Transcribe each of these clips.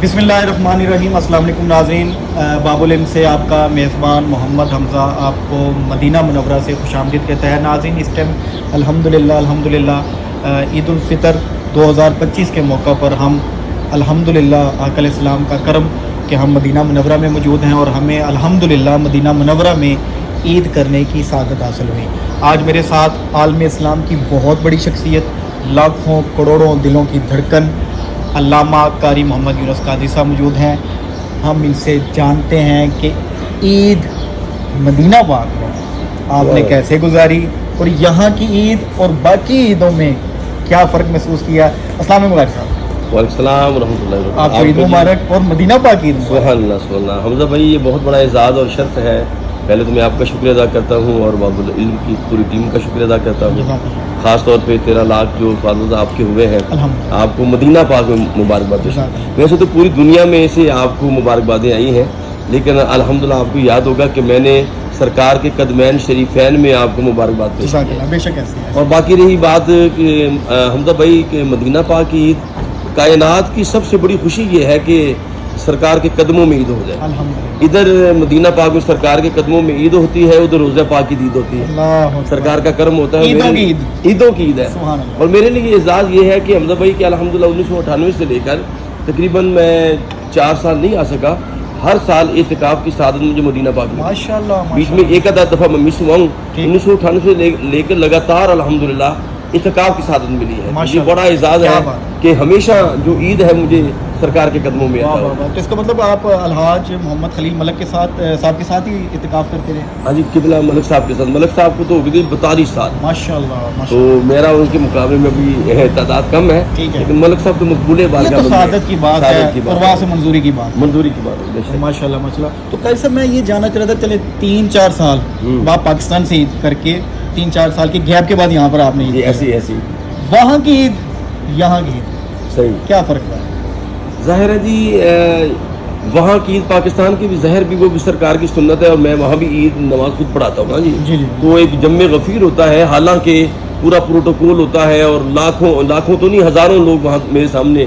बिस्मिल्लाहिर्रहमानिर्रहीम। अस्सलाम वालेकुम नाज़रीन, बाबुल इल्म से आपका मेज़बान मोहम्मद हमज़ा आपको मदीना मुनव्वरा से खुशामदीद कहता है। नाज़रीन, इस टाइम अल्हम्दुलिल्लाह ईद उल फ़ितर 2025 के मौका पर हम अल्हम्दुलिल्लाह आका अलैहिस्सलाम का करम कि हम मदीना मुनव्वरा में मौजूद हैं और हमें अल्हम्दुलिल्लाह मदीना मुनव्वरा में ईद करने की सादत हासिल हुई। आज मेरे साथ आलम इस्लाम की बहुत बड़ी शख्सियत, लाखों करोड़ों दिलों की धड़कन अल्लामा कारी मोहम्मद यूनुस कादरी साहब मौजूद हैं। हम इनसे जानते हैं कि ईद मदीना पाक में आपने कैसे गुजारी और यहाँ की ईद और बाकी ईदों में क्या फ़र्क महसूस किया। अस्सलाम वालेकुम साहब। वालेकुम रहमतुल्लाहि व बरकातहू। आपको ईद मुबारक और मदीना पाक की ईद मुबारक। सुभान अल्लाह, सुभान अल्लाह। हमज़ा भाई, ये बहुत बड़ा एजाज़ और शर्फ है। पहले तो मैं आपका शुक्रिया अदा करता हूँ और बाबुल इल्म की पूरी टीम का शुक्रिया अदा करता हूँ। ख़ास तौर पे 13 लाख जो फॉलोअर्स आपके हुए हैं, आपको मदीना पाक में मुबारकबाद। वैसे तो पूरी दुनिया में से आपको मुबारकबादें आई हैं, लेकिन अल्हम्दुलिल्लाह आपको याद होगा कि मैंने सरकार के कदमैन शरीफैन में आपको मुबारकबाद पेश की। बेशक ऐसे है। और बाकी रही बात कि हमज़ा भाई के मदीना पाक की ईद, कायनात की सबसे बड़ी खुशी ये है कि सरकार के कदमों में ईद हो जाए। इधर मदीना पाक में सरकार के कदमों में ईद होती है, उधर रोज़ा पाक की ईद होती है। सरकार का कर्म होता है, ईदों की ईद है। और मेरे लिए एजाज़ ये है कि हमज़ा भाई कि अल्हम्दुलिल्लाह 1998 से लेकर तकरीबन मैं 4 साल नहीं आ सका, हर साल इतिकाफ की सादत मुझे मदीना पाक में माशाल्लाह। बीच में एक आधा दफ़ा मैं मिस हुआ हूँ। 1998 से लेकर लगातार अल्हम्दुलिल्लाह इतिकाफ की सादत मिली है। मुझे बड़ा एजाज़ है कि हमेशा जो ईद है मुझे सरकार के कदमों में आता है। तो इसका मतलब आप अलहाज मोहम्मद खलील मलक के साथ ही इतिकाफ करते रहे? हाँ जी, किबला मलक साहब के साथ। मलक साहब को तो हो गई 42 साल माशाल्लाह। तो मेरा उनके मुकाबले में भी तादाद कम है, लेकिन मलक साहब तो मकबूले बात है, सादत की बात है और वहाँ से मंजूरी की बात है। माशाल्लाह माशाल्लाह। तो कैसे मैं ये जानना चाह रहा था, चले 3-4 साल आप पाकिस्तान से ईद करके 3-4 साल के गैप के बाद यहाँ पर आपने ऐसी वहाँ की ईद यहाँ की ईद सही क्या फ़र्क है? ज़ाहिर है जी, वहाँ की ईद पाकिस्तान की भी ज़हर भी वो भी सरकार की सुन्नत है और मैं वहाँ भी ईद नमाज खुद पढ़ाता हूँ ना जी। तो एक जम्मे गफ़ीर होता है, हालांकि पूरा प्रोटोकॉल होता है और लाखों तो नहीं हज़ारों लोग वहाँ मेरे सामने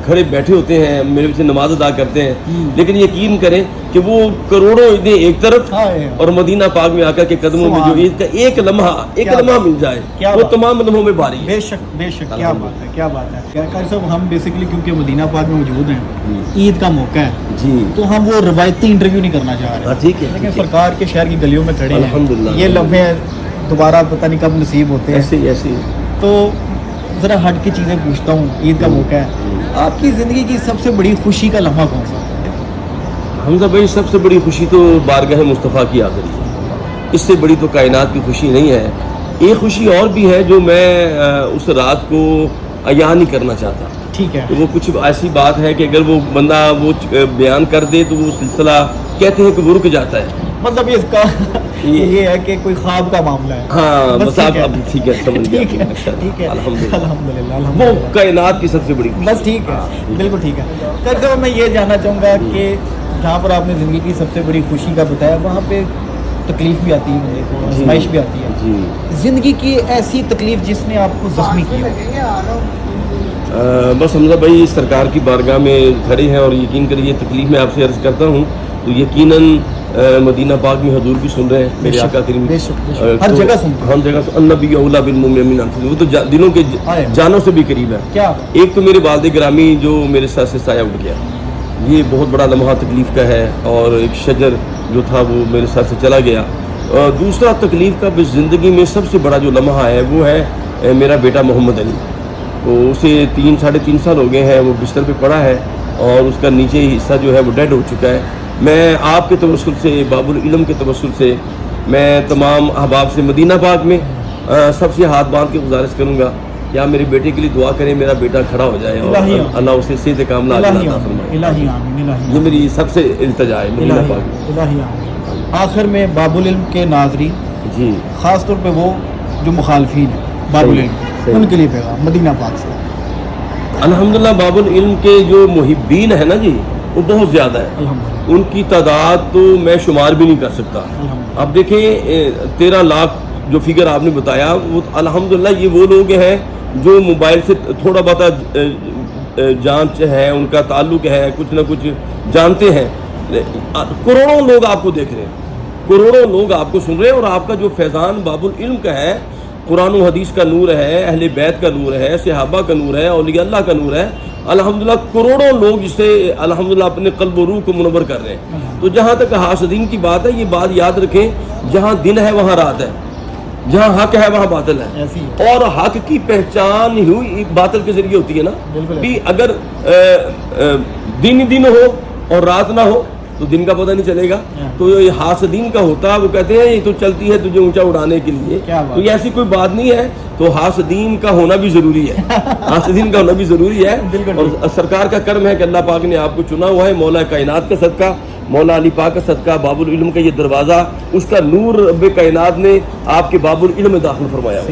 खड़े बैठे होते हैं, मेरे से नमाज अदा करते हैं। लेकिन यकीन करें कि वो करोड़ों ईदें एक तरफ और मदीना पाक में आकर के कदमों में जो ईद का एक लम्हा मिल जाए, वो तमाम लम्हों में भारी है। बेशक क्या बात है। साहब, हम बेसिकली क्योंकि मदीना पाक में मौजूद हैं, ईद का मौका है जी, तो हम वो रवायती इंटरव्यू नहीं करना चाह रहे। ठीक है, लेकिन सरकार के शहर की गलियों में खड़े हैं, ये लम्हे दोबारा पता नहीं कब नसीब होते हैं। ऐसे तो ज़रा हट की चीज़ें पूछता हूँ, ईद का मौका है, आपकी ज़िंदगी की सबसे बड़ी खुशी का लम्हा कौन सा? हमज़ा भाई, सबसे बड़ी खुशी तो बारगाह मुस्तफ़ा की हाज़िरी है। इससे बड़ी तो कायनात की खुशी नहीं है। एक खुशी और भी है जो मैं उस रात को अयान नहीं करना चाहता। ठीक है। तो वो कुछ ऐसी बात है कि अगर वो बंदा वो बयान कर दे तो वो सिलसिला कहते हैं कि वो रुक जाता है। मतलब इसका ये है कि कोई ख्वाब का मामला है। हाँ, बस आप ठीक है, समझ गया। ठीक है, अल्हम्दुलिल्लाह। वो कायनात की सबसे बड़ी बस ठीक है, बिल्कुल ठीक है। तो मैं ये जानना चाहूँगा कि जहाँ पर आपने ज़िंदगी की सबसे बड़ी खुशी का बताया, वहाँ पे तकलीफ भी आती है बंदे को, आज़माइश भी आती है। ज़िंदगी की ऐसी तकलीफ जिसने आपको ज़ख्मी किया? बस हमज़ा भाई, सरकार की बारगाह में खड़े हैं और यकीन करिए तकलीफ में आपसे अर्ज़ करता हूँ तो यकीनन मदीना पाक में हजूर भी सुन रहे हैं, मेरे आका करीम हर जगह सुनते हैं। हर जगह अन्नबी औला बिल मुमिनीन, वो तो दिलों के जानों से भी करीब है। क्या एक तो मेरे वालिद गिरामी जो मेरे सर से साया उठ गया, ये बहुत बड़ा लम्हा तकलीफ़ का है। और एक शजर जो था वो मेरे सर से चला गया। दूसरा तकलीफ़ का ज़िंदगी में सबसे बड़ा जो लम्हा है वो है मेरा बेटा मोहम्मद अली। तो उसे 3-3.5 साल हो गए हैं, वो बिस्तर पे पड़ा है और उसका नीचे हिस्सा जो है वो डेड हो चुका है। मैं आपके तवस्सुल से, बाबुल इल्म के तवस्सुल से, मैं तमाम अहबाब से मदीना पाक में सबसे हाथ बांध के गुजारिश करूँगा या मेरे बेटे के लिए दुआ करें, मेरा बेटा खड़ा हो जाए और अल्लाह उसे सेहत कामिला अता फरमाए। ये मेरी सबसे इल्तिजा है मदीना पाक। आखिर में बाबुल इल्म के नाज़रीन जी, ख़ास तौर पे वो जो मुखालफीन है बाबुल इल्म, उनके लिए पैगाम मदीना पाक से। अल्हम्दुलिल्लाह, बाबुल इल्म के जो मुहिब्बीन है ना जी, वो बहुत ज़्यादा है। उनकी तादाद तो मैं शुमार भी नहीं कर सकता। अब देखें, 13 लाख जो फिगर आपने बताया, वो अल्हम्दुलिल्लाह ये वो लोग हैं जो मोबाइल से थोड़ा बहुत جانچ ہے, ان کا تعلق ہے, کچھ نہ کچھ جانتے ہیں. کروڑوں لوگ آپ کو دیکھ رہے ہیں, کروڑوں لوگ آپ کو سن رہے ہیں, اور آپ کا جو فیضان باب العلم کا ہے, قرآن و حدیث کا نور ہے, اہل بیت کا نور ہے, صحابہ کا نور ہے, اولیاء اللہ کا نور ہے, الحمدللہ کروڑوں لوگ اس سے الحمدللہ اپنے قلب و روح کو منور کر رہے ہیں. تو جہاں تک حاسدین کی بات ہے, یہ بات یاد رکھیں, جہاں دن ہے وہاں رات ہے, جہاں حق ہے وہاں باطل ہے, ایسی ہے. اور حق کی پہچان ہی باطل کے ذریعے ہوتی ہے نا. بالکل بھی اگر دن ہی دن ہو اور رات نہ ہو تو دن کا پتہ نہیں چلے گا. تو یہ حاسدین کا ہوتا ہے, وہ کہتے ہیں یہ تو چلتی ہے تجھے اونچا اڑانے کے لیے, تو یہ ایسی کوئی بات نہیں ہے. تو حاسدین کا ہونا بھی ضروری ہے, حاسدین کا ہونا بھی ضروری ہے. اور سرکار کا کرم ہے کہ اللہ پاک نے آپ کو چنا ہوا ہے, مولا کائنات کا صدقہ, مولا علی پاک کا صدقہ, باب العلم کا یہ دروازہ, اس کا نور رب کائنات نے آپ کے باب العلم میں داخل فرمایا.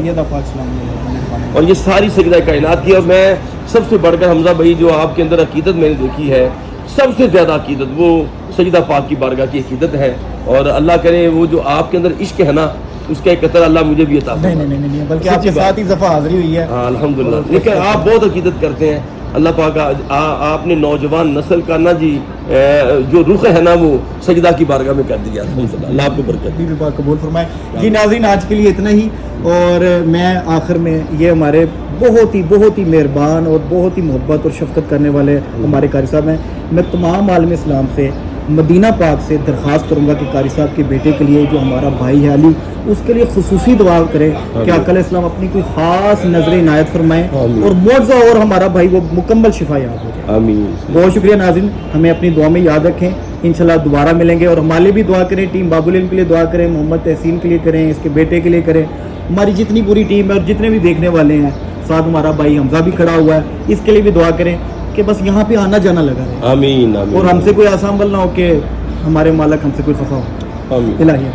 اور یہ ساری سجدہ کائنات کی. اور میں سب سے بڑھ کر حمزہ بھائی جو آپ کے اندر عقیدت میں نے دیکھی ہے, سب سے زیادہ عقیدت وہ سجدہ پاک کی بارگاہ کی عقیدت ہے. اور اللہ کرے وہ جو آپ کے اندر عشق ہے نا, اس کا ایک قطر اللہ مجھے بھی عطا فرمائے. نہیں, بلکہ آپ کے ساتھ ہی دفعہ حاضری ہوئی ہے. ہاں الحمدللہ. لیکن آپ بہت عقیدت کرتے ہیں. اللہ پاک آپ نے نوجوان نسل کا نا جی جو رخ ہے نا وہ سجدہ کی بارگاہ میں کر دیا. اللہ آپ کو برکت بھی پاک قبول فرمائے. جی ناظرین, آج کے لیے اتنا ہی. اور میں آخر میں یہ ہمارے بہت ہی مہربان اور بہت ہی محبت اور شفقت کرنے والے ہمارے قاری صاحب ہیں. میں تمام عالم اسلام سے, مدینہ پاک سے درخواست کروں گا کہ قاری صاحب کے بیٹے کے لیے جو ہمارا بھائی ہے علی, اس کے لیے خصوصی دعا کریں کہ آقا علیہ السلام اپنی کوئی خاص نظر عنایت فرمائیں اور معجزہ, اور ہمارا بھائی وہ مکمل شفا یاب ہو جائے. آمین. بہت شکریہ ناظرین, ہمیں اپنی دعا میں یاد رکھیں. انشاءاللہ دوبارہ ملیں گے. اور ہمارے لیے بھی دعا کریں, ٹیم باب العلم کے لیے دعا کریں, محمد تحسین کے لیے کریں, اس کے بیٹے کے لیے کریں, ہماری جتنی پوری ٹیم ہے اور جتنے بھی دیکھنے والے ہیں, ساتھ ہمارا بھائی حمزہ بھی کھڑا ہوا ہے, اس کے لیے بھی دعا کریں کہ بس یہاں پہ آنا جانا لگا رہے. آمین. اور ہم سے کوئی آسان بل نہ ہو کہ ہمارے مالک ہم سے کوئی خفا ہو. آمین. الہی